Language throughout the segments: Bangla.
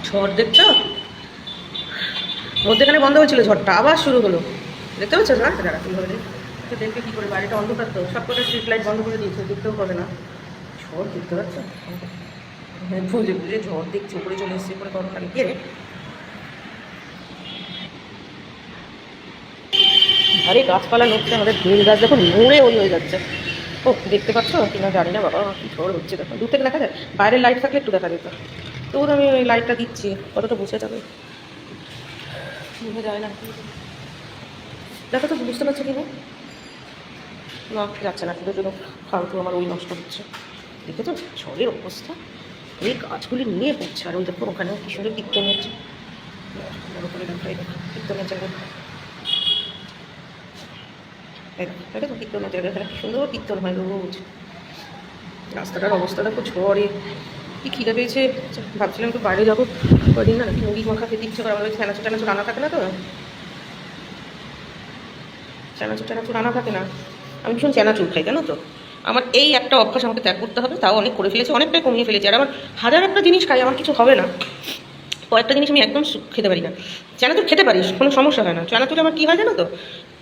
ঝড় দেখছো? মধ্যেখানে বন্ধ হয়েছিল, ঝড়টা আবার শুরু হলো। দেখতে পাচ্ছ না? যারা কীভাবে দেখবে কী করে, বাড়িটা অন্ধকার তো, সব কটা স্ট্রিট লাইট বন্ধ করে দিয়েছে, দেখতেও পাবে না। ঝড় দেখতে পাচ্ছ? হ্যাঁ, বুঝে বুঝে ঝড় দেখছে, উপরে চলে এসছে, উপরে গরমকালে কে রে? আরে গাছপালা নড়ছে, আমাদের বেল গাছ দেখো নড়ে ওই হয়ে যাচ্ছে। ও দেখতে পাচ্ছ কিনা জানি না বাবা, কি ঝড় হচ্ছে দেখো। দূর থেকে দেখা যায়, বাইরের লাইট থাকলে একটু দেখা যেত। তো আমি ওই লাইটটা দিচ্ছি, কতটা বুঝে যাবে, বুঝে যায় না। দেখো তো বুঝতে পারছো কি না? না যাচ্ছে না, শুধু শুধু ফালতু আমার ওই নষ্ট হচ্ছে। দেখেছো ঝড়ের অবস্থা, এই গাছগুলি নিয়ে পড়ছে। আর ওই দেখো ওখানে কি সুন্দর কীর্তন হচ্ছে, বড় করে দেখা কীর্তনের জায়গা, দেখো কীর্তনের জায়গা, কি সুন্দর কীর্তন হয় রোজ। রাস্তাটার অবস্থা দেখো ঝড়ে। কি খিদে পেয়েছে, ভাবছিলাম একটু বাইরে যাবো কদিন, না মুড়ি মাখা খেতে ইচ্ছে করে। আমার চানাচুর টানাচুর আনা থাকে না তো, চানাচুর আনা থাকে না। আমি ভীষণ চানাচুর খাই, জানো তো। আমার এই একটা অভ্যাস আমাকে ত্যাগ করতে হবে, তাও অনেক করে ফেলেছি, অনেকটাই কমিয়ে ফেলেছি। আর আমার হাজার একটা জিনিস খাই, আমার কিছু হবে না, কয়েকটা জিনিস আমি একদম খেতে পারি না। চানাচুর খেতে পারিস, কোনো সমস্যা হয় না। চানাচুর আমার কী হয় জানো তো,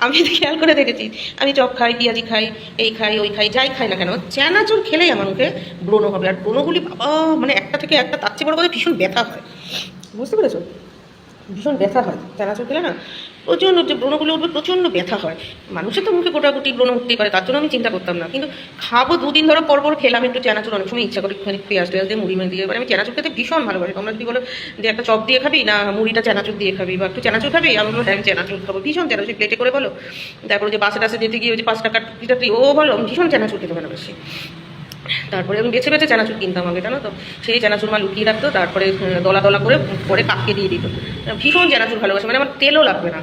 আমি যদি খেয়াল করে দেখেছি, আমি চপ খাই, পেঁয়াজি খাই, এই খাই ওই খাই, যাই খাই না কেন, চানাচুর খেলেই আমার মুখে ব্রণ হবে। আর ব্রণগুলি বাবা মানে একটা থেকে একটা, তার চেয়ে বড় কথা ভীষণ ব্যথা হয়, বুঝতে পেরেছো? ভীষণ ব্যথা হয় চানাচুর খেলে না, প্রচণ্ড যে ব্রণগুলো উঠবে, প্রচণ্ড ব্যথা হয়। মানুষের তো মুখে গোটাগুটি ব্রণ উঠতেই পারে, তার জন্য আমি চিন্তা করতাম না। কিন্তু খাবো দুদিন ধরে পর পর খেলাম একটু চানাচুর, অনেক সময় ইচ্ছা করি একটুখানি পেঁয়াজ টেয়াজ দিয়ে মুড়ি দিয়ে। মানে আমি চানাচুর খেতে ভীষণ ভালোবাসি। তোমরা যদি বলো যে একটা চপ দিয়ে খাবি না মুড়িটা চানাচুর দিয়ে খাবি, বা একটু চানাচুর খাবি, আমি বলবো হ্যাঁ আমি চানাচুর খাবো, ভীষণ চানাচুর প্লেটে করে বলো। তারপরে যে বাসে টাসে যেতে গিয়ে ওই যে 5 টাকার টিটাটি ও বলো, আমি ভীষণ চানাচুর খেতে ভালোবাসি। তারপরে আমি বেছে বেছে চানাচুর কিনতাম আগে, জানো তো। সেই চানাচুর মা লুকিয়ে রাখতো, তারপরে দলা দলা করে পরে কাককে দিয়ে দিত। ভীষণ চানাচুর ভালোবাসে, মানে আমার তেলও লাগবে না।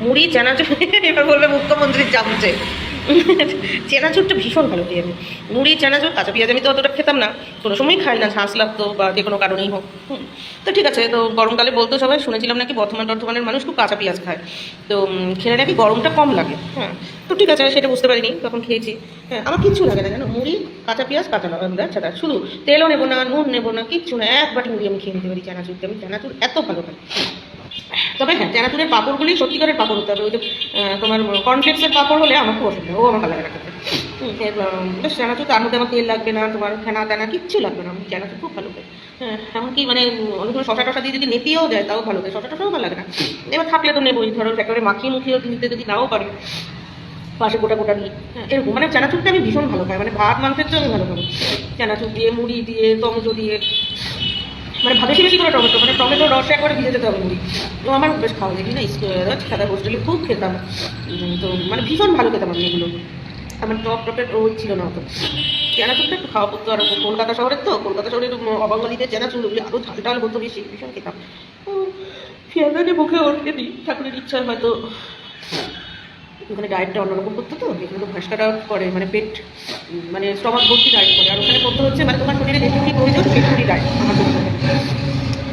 মুড়ি চানাচুর এবার বলবে মুখ্যমন্ত্রীর চামচে। চানাচুরটা ভীষণ ভালো খাই আমি। মুড়ি চানাচুর, কাঁচা পেঁয়াজ আমি তো অতটা খেতাম না, কোনো সময়ই খাই না, ঝাঁস লাগতো বা যে কোনো কারণেই হোক। তো ঠিক আছে, তো গরমকালে বলতো সবাই, শুনেছিলাম নাকি বর্ধমানের মানুষ খুব কাঁচা পেঁয়াজ খায়, তো খেলে নাকি গরমটা কম লাগে। হ্যাঁ, তো ঠিক আছে, সেটা বুঝতে পারিনি, তখন খেয়েছি। হ্যাঁ, আমার কিচ্ছু লাগে না জানো, মুড়ি কাঁচা পেঁয়াজ কাঁচা লঙ্কা ছাড়া, শুধু তেলও নেবো না, নুন নেবো না, কিচ্ছু না, এক বাটি মুড়ি আমি খেয়ে নিতে পারি চানাচুরকে। আমি চানাচুর এত ভালো খাই। তবে হ্যাঁ, চানাচুরের পাঁপড়গুলি সত্যিকারের পাঁপড় হতে হবে। ওই যে তোমার কর্নফ্লেক্সের পাঁপড় হলে আমার খুব অসুবিধা, ও আমার ভালো লাগে না খেতে। বেশ চানাচুর, তার মধ্যে আমার তেল লাগবে না, তোমার ফেনা টানা কিচ্ছু লাগবে না, আমি চানাচুর খুব ভালো খাই। হ্যাঁ, এমনকি মানে অনেক সময় শশা টশা দিয়ে যদি নেপিয়েও যায় তাও ভালো খাই, শশা টশাও ভালো লাগে না। এবার থাকলে তো নেবই, ধরো একেবারে মাখিয়ে মুখিয়েও দিতে যদি নাও পারি, পাশে গোটা গোটা দিই। হ্যাঁ, এরকম মানে চানাচুরটা আমি ভীষণ ভালো খাই, মানে ভাত মাংসের চেয়েও আমি ভালো খাবো চানাচুর দিয়ে, মুড়ি দিয়ে, টমেটো দিয়ে। মানে ভাবে বেশি করে টমেটো, মানে টমেটোর রসে একবারে ভিজে যেতে হবে মুড়ি। তো আমার বেশ খাওয়া যায় না, সাদা হোস্টেলে খুব খেতাম। তো মানে ভীষণ ভালো খেতাম আমি এগুলো। আমার টপের ওই ছিল না অত। চানাচুরটা একটু খাওয়া পড়তো, আর কলকাতা শহরের তো, কলকাতা শহরের অবাঙালিদের চানাচুর ওগুলি আরও ঝাল টাল হতো বেশি, ভীষণ খেতাম। খেয়ালে মুখে ওঠে দিই, ঠাকুরের ইচ্ছা হয়তো। ওখানে ডায়েটটা অন্যরকম করতে, তো এখানে তো ভাস্কাটা করে, মানে পেট মানে স্টমাক ভর্তি ডায়েট করে। আর ওখানে করতে হচ্ছে মানে তোমার শরীরে যেটুকুনি প্রয়োজন সেটুকুনি ডায়েট আমার করতে হবে,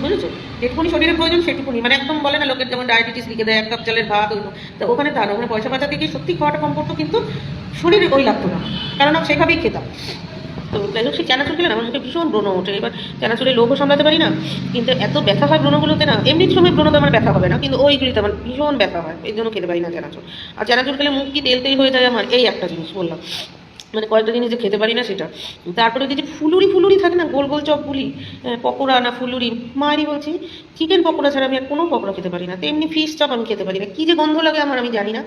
বুঝেছো? যেটুকুনি শরীরে প্রয়োজন সেটুকুনি, মানে একদম বলে না লোকের যেমন ডায়াবেটিস লিখে দেয় 1 কাপ চালের ভাত, তো ওখানে তা না, ওখানে পয়সা বাঁচাতে গিয়ে সত্যি খাওয়াটা কম করতো, কিন্তু শরীরে ওই লাগতো না, কারণ আমি সেভাবেই খেতাম। তো যাই হোক, সেই চানাচুর খেলে না আমার মুখে ভীষণ ব্রণ ওঠে। এবার চানাচুরের লোভও সামলাতে পারি না, কিন্তু এত ব্যথা হয় ব্রণগুলোতে না, এমনি সময় ব্রণতে আমার ব্যথা হবে না, কিন্তু ওইগুলিতে আমার ভীষণ ব্যথা হয়, এই জন্য খেতে পারি না চানাচুর। আর চানাচুর খেলে মুখ কি তেল তেল হয়ে যায় আমার, এই একটা জিনিস বললাম, মানে কয়েকটা জিনিস যে খেতে পারি না সেটা। তারপরে যে ফুলুরি থাকে না, গোল গোল চপগুলি, পকোড়া না ফুলুরি, মায়েরই বলছি, চিকেন পকোড়া ছাড়া আমি আর কোনো পকোড়া খেতে পারি না। তেমনি ফিশ চপ আমি খেতে পারি না, কী যে গন্ধ লাগে আমার আমি জানি না।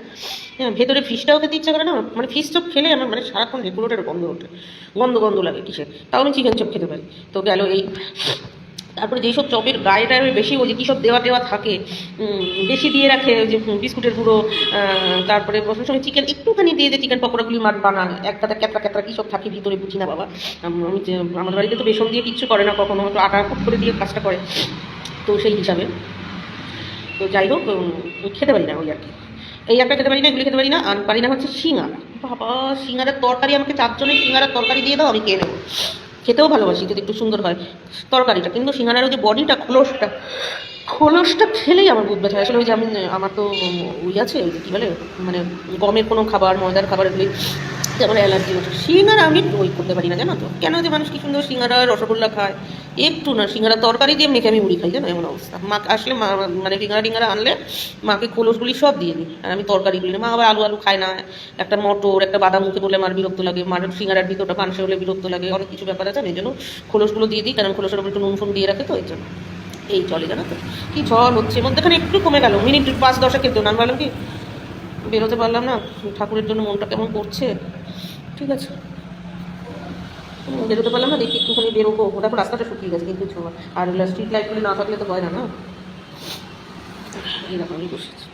হ্যাঁ, ভেতরে ফিশটাও খেতে ইচ্ছা করে না, মানে ফিশ চপ খেলে আমার মানে সারাক্ষণ রেগুলেটার গন্ধ ওঠে, গন্ধ গন্ধ লাগে কিসের, তাও আমি চিকেন চপ খেতে পারি। তো গেল এই। তারপরে যেসব চপের গায়ে টায়ে বেশি ওই যে কী সব দেওয়া টেওয়া থাকে, বেশি দিয়ে রাখে, ওই যে বিস্কুটের গুঁড়ো, তারপরে বসার সময় চিকেন একটুখানি দিয়ে যে চিকেন পকোড়াগুলি বানান, একটা ক্যাতরা ক্যাতরা কী সব থাকে ভিতরে, বুঝি না বাবা। আমি আমাদের বাড়িতে তো বেসন দিয়ে কিচ্ছু করে না কখনো, তো আটা কুট করে দিয়ে কাজটা করে, তো সেই হিসাবে। তো যাই হোক, খেতে পারি না ওই আর কি, এই একটা খেতে পারি না, এগুলি খেতে পারি না। আর পারি না হচ্ছে সিঙ্গারা, বাবা সিঙ্গারার তরকারি, আমাকে 4 জনের সিঙ্গারার তরকারি দিয়ে দাও, আমি খেয়ে নেবো। খেতেও ভালোবাসি যদি একটু সুন্দর হয় তরকারিটা, কিন্তু সিঙ্গারার ওই যে বডিটা, খোলসটা খোলসটা খেলেই আমার বুধ ব্যথা হয়। আসলে ওই যে আমি আমার তো ওই আছে, ওই যে কী বলে, মানে গমের কোনো খাবার, ময়দার খাবার, এগুলি যে আমার অ্যালার্জি হচ্ছে। সিঙ্গারা আমি ওই করতে পারি না, জানো তো কেন? যে মানুষ কি সুন্দর সিঙ্গারা রসগোল্লা খায়, একটু না, সিঙ্গারা তরকারি দিয়ে মেখে আমি মুড়ি খাই, জানো, এমন অবস্থা। মা আসলে মা মানে সিঙ্গারা টিঙ্গারা আনলে মাকে খোলসগুলি সব দিয়ে দিই, আর আমি তরকারিগুলি না। মা আবার আলু আলু খায় না, একটা মটর একটা বাদাম মুখে বলে মার বিরক্ত লাগে, মার সিঙ্গারার ভিতরটা পানসে হলে বিরক্ত লাগে, অনেক কিছু ব্যাপার আছে। আমি এই জন্য খোলসগুলো দিয়ে দিই, কারণ খোলসের উপর একটু নুন ফুন দিয়ে রাখে, তো এই জন্য এই চলে, জানো তো। কি ঝড় হচ্ছে, মধ্যেখানে একটু কমে গেল, মিনিট 5-10 খেতে না, ভাবলাম কি বেরোতে পারলাম না, ঠাকুরের জন্য মনটা কেমন করছে। ঠিক আছে, বেরোতে পারলাম না, দেখি একটুখানি বেরোবো। ওটা এখন রাস্তাটা শুকিয়ে গেছে কিন্তু আর স্ট্রিট লাইটগুলি না থাকলে তো হয় না, না। এরকমই বসেছে।